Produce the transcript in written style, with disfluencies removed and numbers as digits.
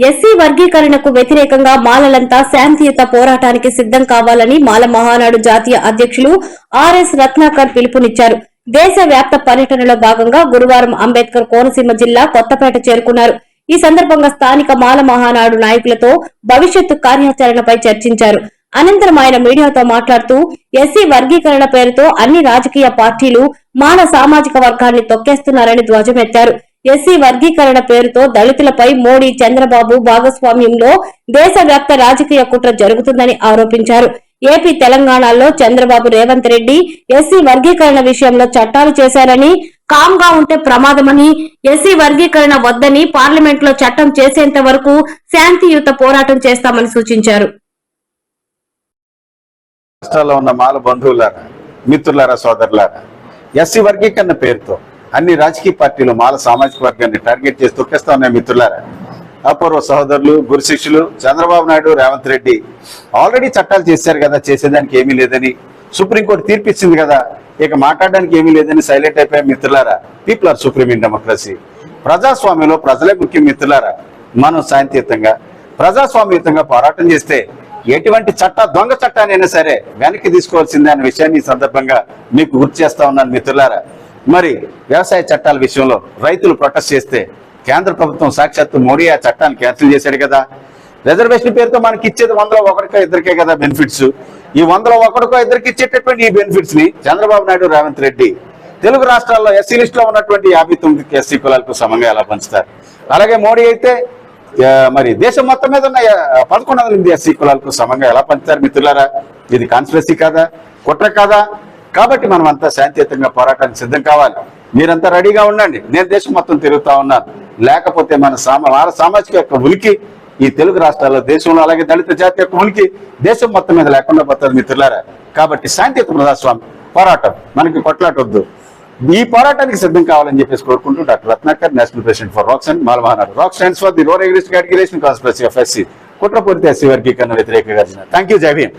SC వర్గీకరణకు వ్యతిరేకంగా మాలలంతా శాంతియుత పోరాటానికి సిద్ధం కావాలని మాల మహానాడు జాతీయ అధ్యక్షులు ఆర్ఎస్ రత్నాకర్ పిలుపునిచ్చారు. దేశవ్యాప్త పర్యటనలో భాగంగా గురువారం అంబేద్కర్ కోనసీమ జిల్లా కొత్తపేట చేరుకున్నారు. ఈ సందర్భంగా స్థానిక మాల మహానాడు నాయకులతో భవిష్యత్తు కార్యాచరణపై చర్చించారు. అనంతరం ఆయన మీడియాతో మాట్లాడుతూ ఎస్సీ వర్గీకరణ పేరుతో అన్ని రాజకీయ పార్టీలు మాల సామాజిక వర్గాన్ని తొక్కేస్తున్నారని ధ్వజమెత్తారు. ఎస్సీ వర్గీకరణ పేరుతో దళితులపై మోడీ, చంద్రబాబు భాగస్వామ్యంలో దేశవ్యాప్త రాజకీయ కుట్ర జరుగుతుందని ఆరోపించారు. ఏపీ, తెలంగాణలో చంద్రబాబు, రేవంత్ రెడ్డి ఎస్సీ వర్గీకరణ విషయంలో చట్టాలు చేశారని, కామ్గా ఉంటే ప్రమాదమని, ఎస్సీ వర్గీకరణ వద్దని పార్లమెంట్ లో చట్టం చేసేంత వరకు శాంతియుత పోరాటం చేస్తామని సూచించారు. రాష్ట్రాల్లో ఉన్న మాల బంధువులారా, మిత్రులారా, సోదరులారా, ఎస్సీ వర్గీకరణ పేరుతో అన్ని రాజకీయ పార్టీలు మాల సామాజిక వర్గాన్ని టార్గెట్ చేసి తొక్కేస్తా ఉన్నాయి. మిత్రులారా, అపూర్వ సహోదరులు, గురు శిష్యులు చంద్రబాబు నాయుడు, రేవంత్ రెడ్డి ఆల్రెడీ చట్టాలు చేశారు కదా, చేసేదానికి ఏమీ లేదని సుప్రీంకోర్టు తీర్పిచ్చింది కదా, ఇక మాట్లాడడానికి ఏమీ లేదని సైలెంట్ అయిపోయాం. మిత్రులారా, people are supreme in democracy. ప్రజాస్వామ్యంలో ప్రజలే ముఖ్యం. మిత్రులారా, మనం శాంతియుతంగా ప్రజాస్వామ్యయుతంగా పోరాటం చేస్తే ఎటువంటి దొంగ చట్టానైనా సరే వెనక్కి తీసుకోవాల్సిందే అనే విషయాన్ని ఈ సందర్భంగా మీకు గుర్తు చేస్తా ఉన్నాను. మిత్రులారా, మరి వ్యవసాయ చట్టాల విషయంలో రైతులు ప్రొటెస్ట్ చేస్తే కేంద్ర ప్రభుత్వం సాక్షాత్తు మోడీ ఆ చట్టాన్ని క్యాన్సిల్ చేశాడు కదా. రిజర్వేషన్ పేరుతో మనకి ఇచ్చేది 100లో 1కో 2కే కదా బెనిఫిట్స్. ఈ 100లో 1కో 2కి ఇచ్చేటటువంటి ఈ బెనిఫిట్స్ ని చంద్రబాబు నాయుడు, రేవంత్ రెడ్డి తెలుగు రాష్ట్రాల్లో ఎస్సీ లిస్ట్ లో ఉన్నటువంటి 59 ఎస్సీ కులాలకు సమంగా ఎలా పంచుతారు? అలాగే మోడీ అయితే మరి దేశం మొత్తం మీద ఉన్న 1108 ఎస్సీ కులాలకు సమంగా ఎలా పంచుతారు? మిత్రులారా, ఇది కాన్స్పిరసీ కాదా, కుట్ర కాదా? కాబట్టి మనం అంతా శాంతియుతంగా పోరాటానికి సిద్ధం కావాలి. మీరంతా రెడీగా ఉండండి. నేను దేశం మొత్తం తిరుగుతా ఉన్నాను. లేకపోతే మన సామాజిక యొక్క ఉనికి ఈ తెలుగు రాష్ట్రాల్లో, దేశంలో, అలాగే దళిత జాతి యొక్క ఉనికి దేశం మొత్తం మీద లేకుండా పోతుంది. మిత్రులారా, కాబట్టి శాంతియుత ప్రజాస్వామ్యం పోరాటం, మనకి కొట్లాటొద్దు. ఈ పోరాటానికి సిద్ధం కావాలని చెప్పేసి కోరుకుంటూ doctor Ratnakar, national president for rocks and Mala Mahanadu. Rock stands for the road against conspiracy of SC, కుట్రపూరిత ఎస్సీ వర్గీకరణ వ్యతిరేక గర్జన. Thank you. జై భీమ్.